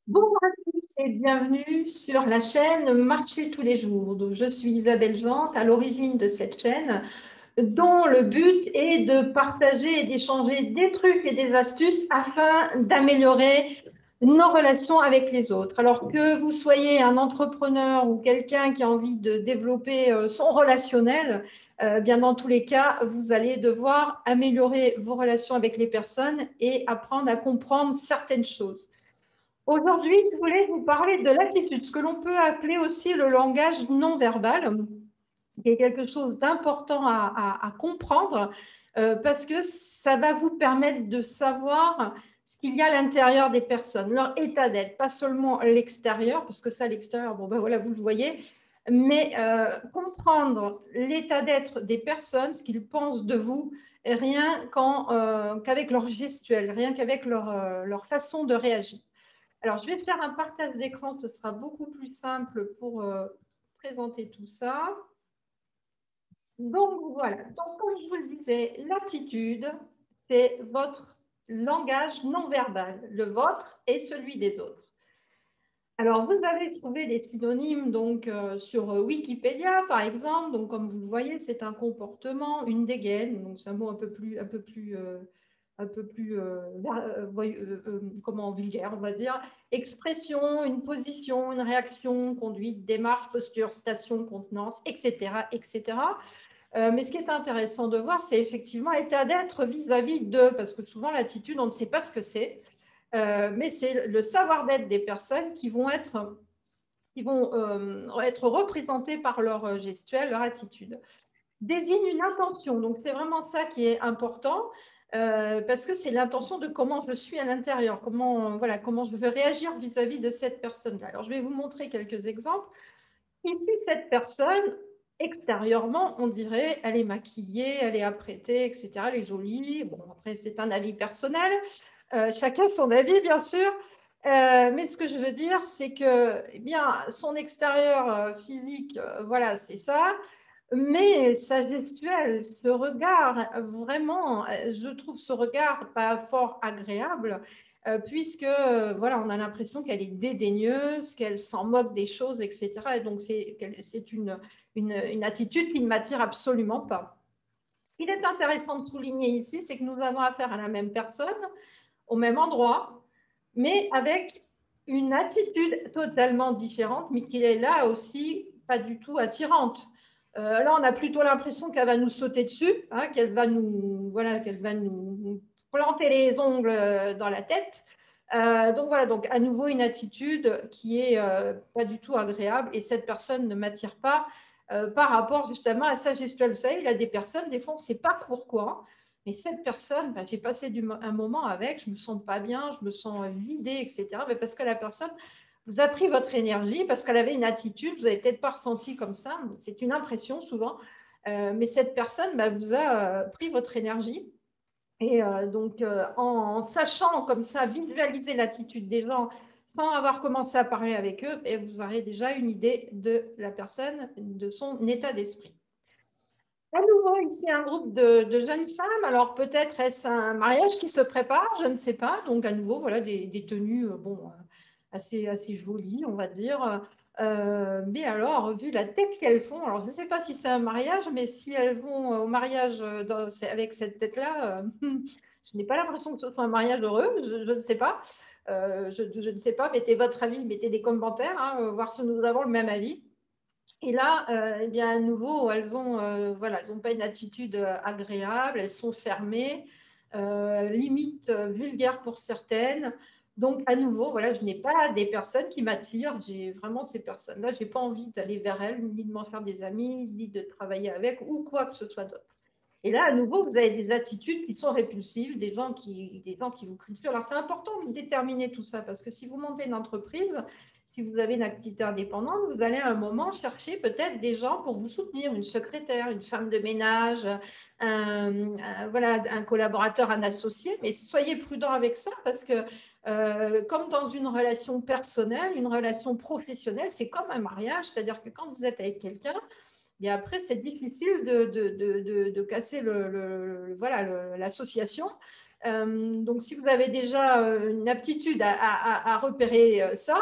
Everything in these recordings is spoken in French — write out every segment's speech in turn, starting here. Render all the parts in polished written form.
Bonjour à tous et bienvenue sur la chaîne Marcher tous les jours. Donc, je suis Isabelle Jante, à l'origine de cette chaîne, dont le but est de partager et d'échanger des trucs et des astuces afin d'améliorer nos relations avec les autres. Alors que vous soyez un entrepreneur ou quelqu'un qui a envie de développer son relationnel, bien dans tous les cas, vous allez devoir améliorer vos relations avec les personnes et apprendre à comprendre certaines choses. Aujourd'hui, je voulais vous parler de l'attitude, ce que l'on peut appeler aussi le langage non verbal, qui est quelque chose d'important à comprendre, parce que ça va vous permettre de savoir ce qu'il y a à l'intérieur des personnes, leur état d'être, pas seulement l'extérieur, parce que ça, l'extérieur, bon ben voilà, vous le voyez, mais comprendre l'état d'être des personnes, ce qu'ils pensent de vous, rien qu'avec leur gestuelle, rien qu'avec leur façon de réagir. Alors, je vais faire un partage d'écran, ce sera beaucoup plus simple pour présenter tout ça. Donc, voilà. Donc, comme je vous le disais, l'attitude, c'est votre langage non verbal, le vôtre et celui des autres. Alors, vous avez trouvé des synonymes donc, sur Wikipédia, par exemple. Donc, comme vous le voyez, c'est un comportement, une dégaine. Donc, c'est un mot un peu plus comment, vulgaire, on va dire. Expression, une position, une réaction, conduite, démarche, posture, station, contenance, etc., etc. Mais ce qui est intéressant de voir, c'est effectivement l'état d'être vis-à-vis d'eux, parce que souvent, l'attitude, on ne sait pas ce que c'est. Mais c'est le savoir-d'être des personnes qui vont être représentées par leur gestuelle, leur attitude. Désigne une intention, donc c'est vraiment ça qui est important, parce que c'est l'intention de comment je suis à l'intérieur, voilà, comment je veux réagir vis-à-vis de cette personne-là. Alors, je vais vous montrer quelques exemples. Ici, cette personne, extérieurement, on dirait, elle est maquillée, elle est apprêtée, etc. Elle est jolie. Bon, après, c'est un avis personnel. Chacun son avis, bien sûr. Mais ce que je veux dire, c'est que, eh bien, son extérieur physique, voilà, c'est ça. Mais sa gestuelle, ce regard, vraiment, je trouve ce regard pas fort agréable, puisque, voilà, on a l'impression qu'elle est dédaigneuse, qu'elle s'en moque des choses, etc. Et donc, c'est une attitude qui ne m'attire absolument pas. Ce qu'il est intéressant de souligner ici, c'est que nous avons affaire à la même personne, au même endroit, mais avec une attitude totalement différente, mais qui est là aussi pas du tout attirante. Là, on a plutôt l'impression qu'elle va nous sauter dessus, hein, qu'elle va nous planter les ongles dans la tête. Donc voilà, donc à nouveau une attitude qui est pas du tout agréable et cette personne ne m'attire pas par rapport justement à sa gestuelle. Vous savez, il y a des personnes, des fois, on ne sait pas pourquoi, mais cette personne, ben, j'ai passé un moment avec, je ne me sens pas bien, je me sens vidée, etc. Mais parce que la personne vous a pris votre énergie, parce qu'elle avait une attitude, vous n'avez peut-être pas ressenti comme ça, c'est une impression souvent, mais cette personne ben, vous a pris votre énergie. Et donc, en sachant comme ça, visualiser l'attitude des gens sans avoir commencé à parler avec eux, et vous aurez déjà une idée de la personne, de son état d'esprit. À nouveau, ici, un groupe de jeunes femmes. Alors, peut-être est-ce un mariage qui se prépare, je ne sais pas. Donc, à nouveau, voilà des tenues bon, assez jolies, on va dire. Mais alors, vu la tête qu'elles font, alors je ne sais pas si c'est un mariage, mais si elles vont au mariage avec cette tête-là, je n'ai pas l'impression que ce soit un mariage heureux, je ne sais pas. Je ne sais pas, mettez votre avis, mettez des commentaires, hein, voir si nous avons le même avis. Et là, eh bien, à nouveau, voilà, elles n'ont pas une attitude agréable, elles sont fermées, limite vulgaires pour certaines. Donc, à nouveau, voilà, je n'ai pas des personnes qui m'attirent. J'ai vraiment ces personnes-là, je n'ai pas envie d'aller vers elles, ni de m'en faire des amis, ni de travailler avec, ou quoi que ce soit d'autre. Et là, à nouveau, vous avez des attitudes qui sont répulsives, des gens qui vous crient dessus. Alors, c'est important de déterminer tout ça, parce que si vous montez une entreprise, si vous avez une activité indépendante, vous allez à un moment chercher peut-être des gens pour vous soutenir, une secrétaire, une femme de ménage, voilà, un collaborateur, un associé. Mais soyez prudent avec ça, parce que comme dans une relation personnelle, une relation professionnelle, c'est comme un mariage, c'est-à-dire que quand vous êtes avec quelqu'un, et après, c'est difficile de casser voilà, l'association. Donc, si vous avez déjà une aptitude à repérer ça,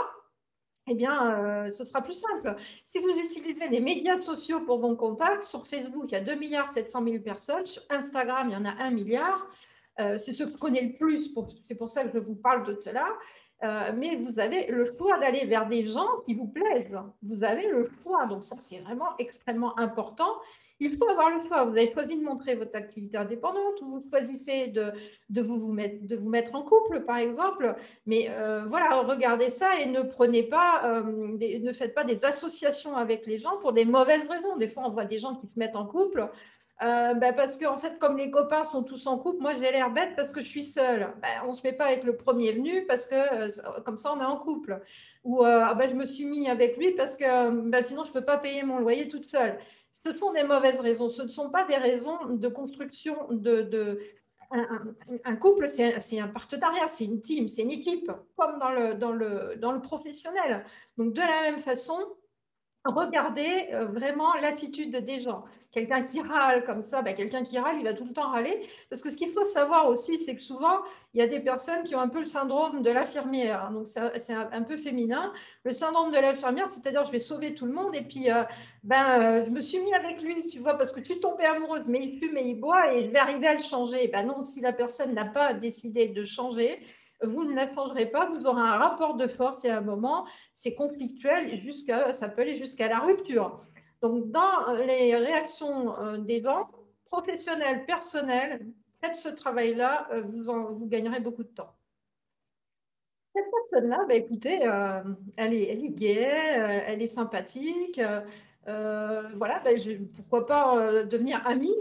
eh bien, ce sera plus simple. Si vous utilisez les médias sociaux pour vos contacts, sur Facebook, il y a 2,7 milliards personnes. Sur Instagram, il y en a 1 milliard. C'est ce que je connais le plus, c'est pour ça que je vous parle de cela. Mais vous avez le choix d'aller vers des gens qui vous plaisent. Vous avez le choix. Donc, ça, c'est vraiment extrêmement important. Il faut avoir le choix. Vous avez choisi de montrer votre activité indépendante ou vous choisissez de vous mettre en couple, par exemple. Mais voilà, regardez ça et ne prenez pas, ne faites pas des associations avec les gens pour des mauvaises raisons. Des fois, on voit des gens qui se mettent en couple parce qu'en fait, comme les copains sont tous en couple, moi j'ai l'air bête parce que je suis seule. On ne se met pas avec le premier venu parce que comme ça on est en couple. Ou je me suis mis avec lui parce que sinon je ne peux pas payer mon loyer toute seule. Ce sont des mauvaises raisons. Ce ne sont pas des raisons de construction un couple, c'est un partenariat, c'est une team, c'est une équipe, comme dans le professionnel. Donc, de la même façon, regardez vraiment l'attitude des gens. Quelqu'un qui râle comme ça, quelqu'un qui râle, il va tout le temps râler. Parce que ce qu'il faut savoir aussi, c'est que souvent, il y a des personnes qui ont un peu le syndrome de l'infirmière. Donc, c'est un peu féminin. Le syndrome de l'infirmière, c'est-à-dire je vais sauver tout le monde et puis je me suis mis avec lui, tu vois, parce que je suis tombée amoureuse, mais il fume et il boit et je vais arriver à le changer. Non, si la personne n'a pas décidé de changer, vous ne la changerez pas, vous aurez un rapport de force et à un moment, c'est conflictuel, ça peut aller jusqu'à la rupture. Donc, dans les réactions des gens, professionnelles, personnelles, faites ce travail-là, vous gagnerez beaucoup de temps. Cette personne-là, écoutez, elle est gaie, elle est sympathique. Voilà, pourquoi pas devenir amie.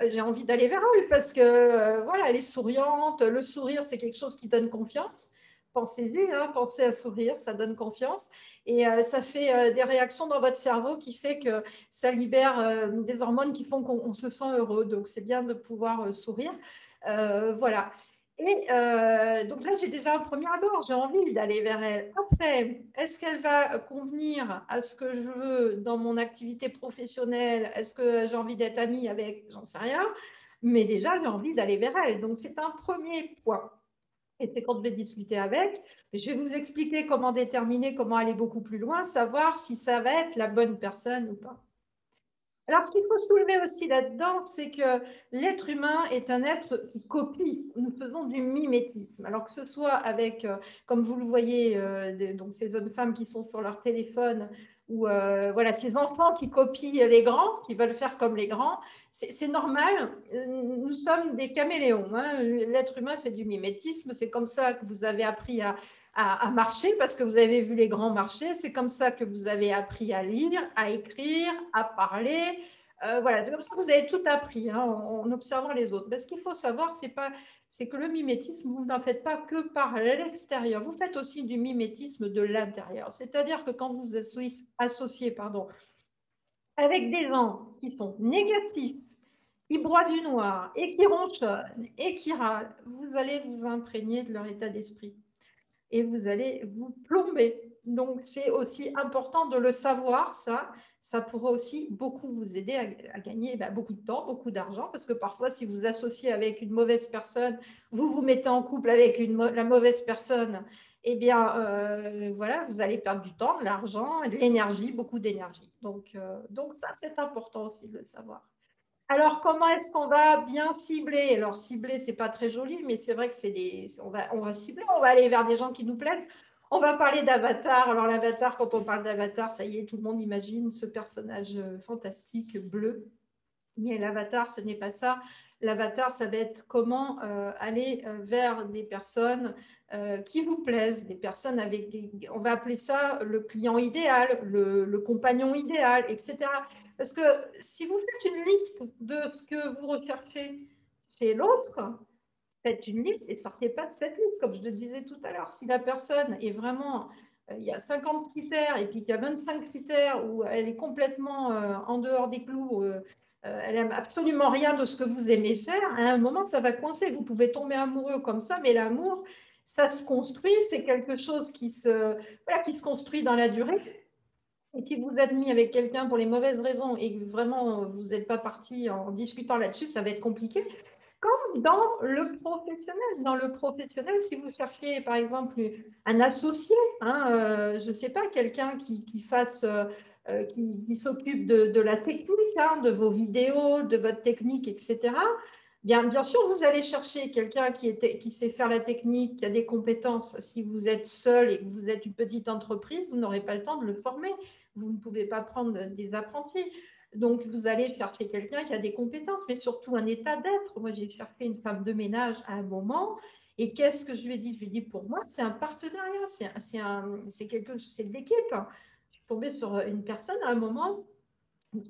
J'ai envie d'aller vers elle parce que voilà, elle est souriante. Le sourire, c'est quelque chose qui donne confiance. Pensez-y, hein, pensez à sourire, ça donne confiance et ça fait des réactions dans votre cerveau qui fait que ça libère des hormones qui font qu'on se sent heureux. Donc, c'est bien de pouvoir sourire. Voilà. Et donc là, j'ai déjà un premier abord, j'ai envie d'aller vers elle. Après, est-ce qu'elle va convenir à ce que je veux dans mon activité professionnelle? Est-ce que j'ai envie d'être amie avec? J'en sais rien. Mais déjà, j'ai envie d'aller vers elle. Donc, c'est un premier point. Et c'est quand je vais discuter avec, je vais vous expliquer comment déterminer, comment aller beaucoup plus loin, savoir si ça va être la bonne personne ou pas. Alors, ce qu'il faut soulever aussi là-dedans, c'est que l'être humain est un être qui copie. Nous faisons du mimétisme. Alors que ce soit avec, comme vous le voyez, donc ces jeunes femmes qui sont sur leur téléphone, ou voilà, ces enfants qui copient les grands, qui veulent faire comme les grands, c'est normal. Nous sommes des caméléons. Hein. L'être humain, c'est du mimétisme. C'est comme ça que vous avez appris à marcher parce que vous avez vu les grands marcher. C'est comme ça que vous avez appris à lire, à écrire, à parler. Voilà, c'est comme ça que vous avez tout appris hein, en observant les autres. Mais ce qu'il faut savoir, c'est que le mimétisme, vous n'en faites pas que par l'extérieur. Vous faites aussi du mimétisme de l'intérieur. C'est-à-dire que quand vous vous associez avec des gens qui sont négatifs, qui broient du noir et qui ronchonnent et qui râlent, vous allez vous imprégner de leur état d'esprit et vous allez vous plomber. Donc, c'est aussi important de le savoir, ça. Ça pourra aussi beaucoup vous aider à gagner beaucoup de temps, beaucoup d'argent, parce que parfois, si vous associez avec une mauvaise personne, vous vous mettez en couple avec la mauvaise personne, eh bien, voilà, vous allez perdre du temps, de l'argent, de l'énergie, beaucoup d'énergie. Donc, ça, c'est important aussi de le savoir. Alors, comment est-ce qu'on va bien cibler? Alors, cibler, c'est pas très joli, mais c'est vrai que on va cibler, on va aller vers des gens qui nous plaisent. On va parler d'Avatar. Alors, l'Avatar, quand on parle d'Avatar, ça y est, tout le monde imagine ce personnage fantastique bleu. Mais l'avatar, ce n'est pas ça. L'avatar, ça va être comment aller vers des personnes qui vous plaisent, des personnes avec on va appeler ça le client idéal, le compagnon idéal, etc. Parce que si vous faites une liste de ce que vous recherchez chez l'autre, faites une liste et sortez pas de cette liste, comme je le disais tout à l'heure. Si la personne est vraiment, il y a 50 critères et puis qu'il y a 25 critères où elle est complètement en dehors des clous, elle n'aime absolument rien de ce que vous aimez faire, à un moment, ça va coincer. Vous pouvez tomber amoureux comme ça, mais l'amour, ça se construit, c'est quelque chose voilà, qui se construit dans la durée. Et si vous êtes mis avec quelqu'un pour les mauvaises raisons et que vraiment vous n'êtes pas parti en discutant là-dessus, ça va être compliqué. Quand dans le professionnel. Dans le professionnel, si vous cherchez par exemple un associé, hein, je ne sais pas, quelqu'un qui fasse, qui s'occupe de la technique, hein, de vos vidéos, de votre technique, etc. Bien sûr, vous allez chercher quelqu'un qui sait faire la technique, qui a des compétences. Si vous êtes seul et que vous êtes une petite entreprise, vous n'aurez pas le temps de le former. Vous ne pouvez pas prendre des apprentis. Donc, vous allez chercher quelqu'un qui a des compétences, mais surtout un état d'être. Moi, j'ai cherché une femme de ménage à un moment. Et qu'est-ce que je lui ai dit? Je lui ai dit, pour moi, c'est un partenariat, c'est de l'équipe. Je suis tombée sur une personne à un moment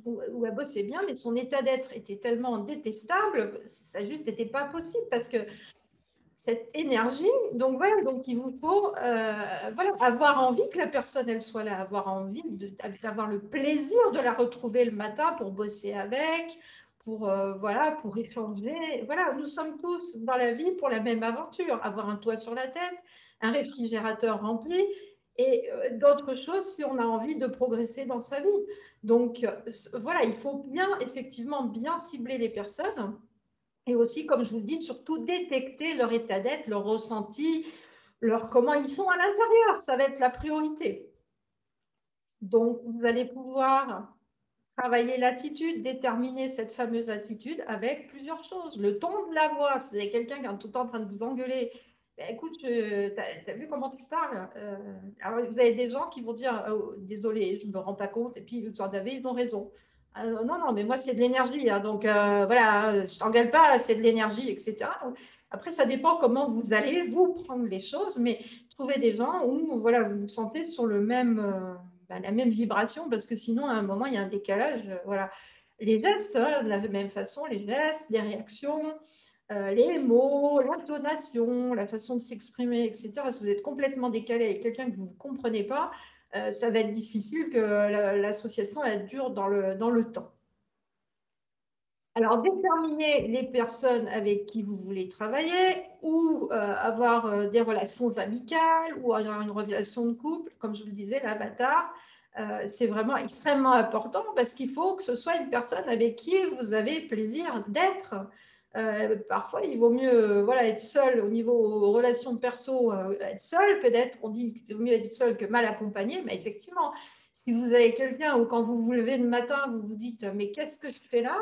où elle bossait bien, mais son état d'être était tellement détestable, ça juste n'était pas possible parce que cette énergie, donc voilà, donc il vous faut voilà, avoir envie que la personne elle soit là, avoir envie d'avoir le plaisir de la retrouver le matin pour bosser avec, pour voilà, pour échanger. Voilà, nous sommes tous dans la vie pour la même aventure, avoir un toit sur la tête, un réfrigérateur rempli et d'autres choses si on a envie de progresser dans sa vie. Donc voilà, il faut bien effectivement bien cibler les personnes. Et aussi, comme je vous le dis, surtout détecter leur état d'être, leur ressenti, comment ils sont à l'intérieur. Ça va être la priorité. Donc, vous allez pouvoir travailler l'attitude, déterminer cette fameuse attitude avec plusieurs choses. Le ton de la voix, si vous avez quelqu'un qui est tout le temps en train de vous engueuler, ben, écoute, t'as vu comment tu parles alors, vous avez des gens qui vont dire oh, désolé, je ne me rends pas compte, et puis vous en avez, ils ont raison. Non, non, mais moi, c'est de l'énergie, hein, donc voilà, je t'engueule pas, c'est de l'énergie, etc. Donc, après, ça dépend comment vous allez vous prendre les choses, mais trouver des gens où voilà, vous vous sentez sur le même, la même vibration, parce que sinon, à un moment, il y a un décalage. Voilà. Les gestes, hein, de la même façon, les gestes, les réactions, les mots, l'intonation, la façon de s'exprimer, etc. Si vous êtes complètement décalé avec quelqu'un que vous ne comprenez pas, ça va être difficile que l'association elle dure dans le temps. Alors, déterminer les personnes avec qui vous voulez travailler ou avoir des relations amicales ou avoir une relation de couple, comme je vous le disais, l'avatar, c'est vraiment extrêmement important parce qu'il faut que ce soit une personne avec qui vous avez plaisir d'être. Parfois, il vaut mieux voilà, être seul au niveau relations perso, être seul que d'être, on dit qu'il vaut mieux être seul que mal accompagné, mais effectivement, si vous avez quelqu'un ou quand vous vous levez le matin, vous vous dites, mais qu'est-ce que je fais là?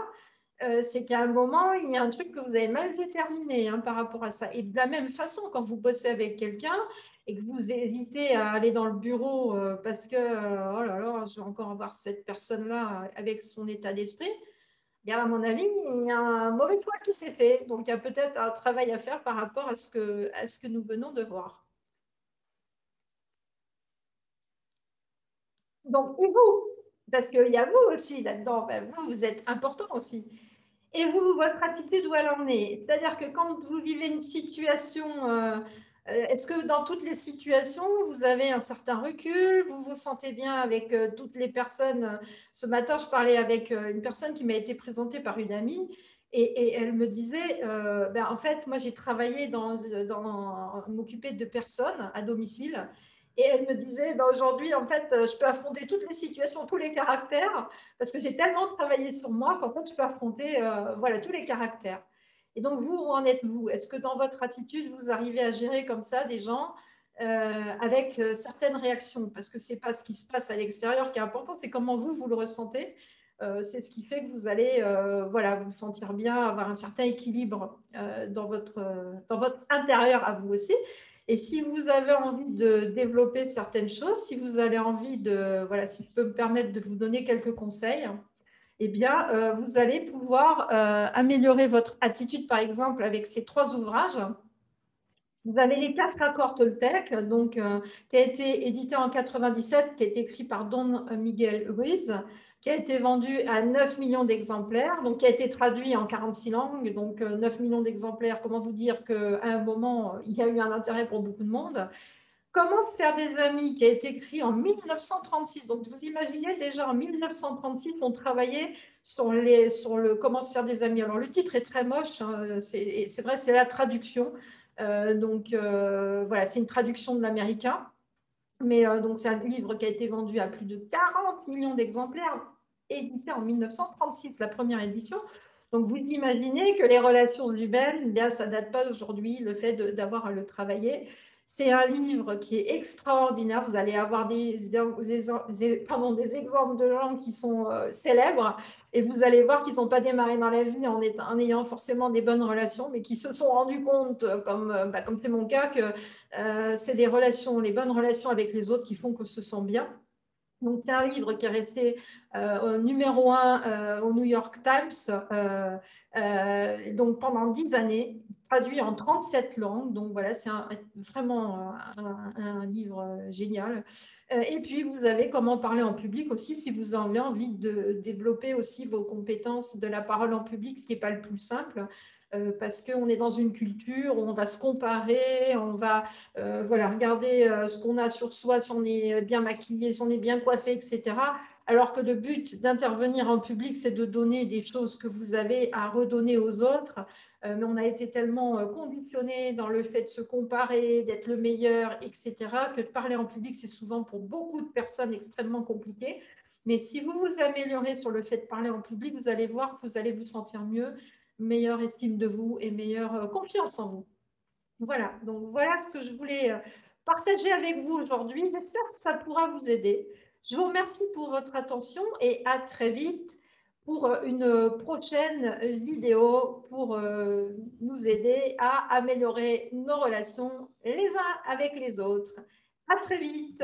C'est qu'à un moment, il y a un truc que vous avez mal déterminé hein, par rapport à ça. Et de la même façon, quand vous bossez avec quelqu'un et que vous hésitez à aller dans le bureau parce que, oh là là, je vais encore avoir cette personne-là avec son état d'esprit, bien, à mon avis, il y a un mauvais choix qui s'est fait. Donc, il y a peut-être un travail à faire par rapport à ce que nous venons de voir. Donc, et vous? Parce qu'il y a vous aussi là-dedans. Ben, vous, vous êtes important aussi. Et vous, votre attitude, où elle en est? C'est-à-dire que quand vous vivez une situation, est-ce que dans toutes les situations, vous avez un certain recul, vous vous sentez bien avec toutes les personnes? Ce matin, je parlais avec une personne qui m'a été présentée par une amie et elle me disait, ben, en fait, moi j'ai travaillé dans m'occuper de personnes à domicile. Et elle me disait, ben, aujourd'hui, en fait, je peux affronter toutes les situations, tous les caractères, parce que j'ai tellement travaillé sur moi qu'en fait, je peux affronter voilà, tous les caractères. Et donc, vous, où en êtes-vous? Est-ce que dans votre attitude, vous arrivez à gérer comme ça des gens avec certaines réactions? Parce que ce n'est pas ce qui se passe à l'extérieur qui est important, c'est comment vous, vous le ressentez. C'est ce qui fait que vous allez voilà, vous sentir bien, avoir un certain équilibre dans votre intérieur à vous aussi. Et si vous avez envie de développer certaines choses, si vous avez envie de, voilà, si je peux me permettre de vous donner quelques conseils, eh bien, vous allez pouvoir améliorer votre attitude, par exemple, avec ces 3 ouvrages. Vous avez les 4 accords Toltec, donc, qui a été édité en 97, qui a été écrit par Don Miguel Ruiz, qui a été vendu à 9 millions d'exemplaires, donc qui a été traduit en 46 langues, donc 9 millions d'exemplaires. Comment vous dire qu'à un moment, il y a eu un intérêt pour beaucoup de monde. Comment se faire des amis, qui a été écrit en 1936. Donc, vous imaginez déjà en 1936, on travaillait sur le comment se faire des amis. Alors, le titre est très moche, hein, c'est vrai, c'est la traduction. Voilà, c'est une traduction de l'américain. Mais donc, c'est un livre qui a été vendu à plus de 40 millions d'exemplaires, édité en 1936, la première édition. Donc, vous imaginez que les relations humaines, eh bien, ça ne date pas d'aujourd'hui, le fait d'avoir à le travailler. C'est un livre qui est extraordinaire. Vous allez avoir des exemples de gens qui sont célèbres et vous allez voir qu'ils n'ont pas démarré dans la vie en ayant forcément des bonnes relations, mais qui se sont rendus compte, comme c'est mon cas, que c'est les bonnes relations avec les autres qui font que se sent bien. Donc, c'est un livre qui est resté numéro 1 au New York Times donc pendant 10 années, traduit en 37 langues. Donc, voilà, c'est vraiment un livre génial. Et puis, vous avez comment parler en public aussi, si vous avez envie de développer aussi vos compétences de la parole en public, ce qui n'est pas le plus simple. Parce qu'on est dans une culture où on va se comparer, on va voilà, regarder ce qu'on a sur soi, si on est bien maquillé, si on est bien coiffé, etc. Alors que le but d'intervenir en public, c'est de donner des choses que vous avez à redonner aux autres. Mais on a été tellement conditionné dans le fait de se comparer, d'être le meilleur, etc., que de parler en public, c'est souvent pour beaucoup de personnes extrêmement compliqué. Mais si vous vous améliorez sur le fait de parler en public, vous allez voir que vous allez vous sentir mieux, meilleure estime de vous et meilleure confiance en vous. Voilà, donc voilà ce que je voulais partager avec vous aujourd'hui. J'espère que ça pourra vous aider. Je vous remercie pour votre attention et à très vite pour une prochaine vidéo pour nous aider à améliorer nos relations les uns avec les autres. À très vite.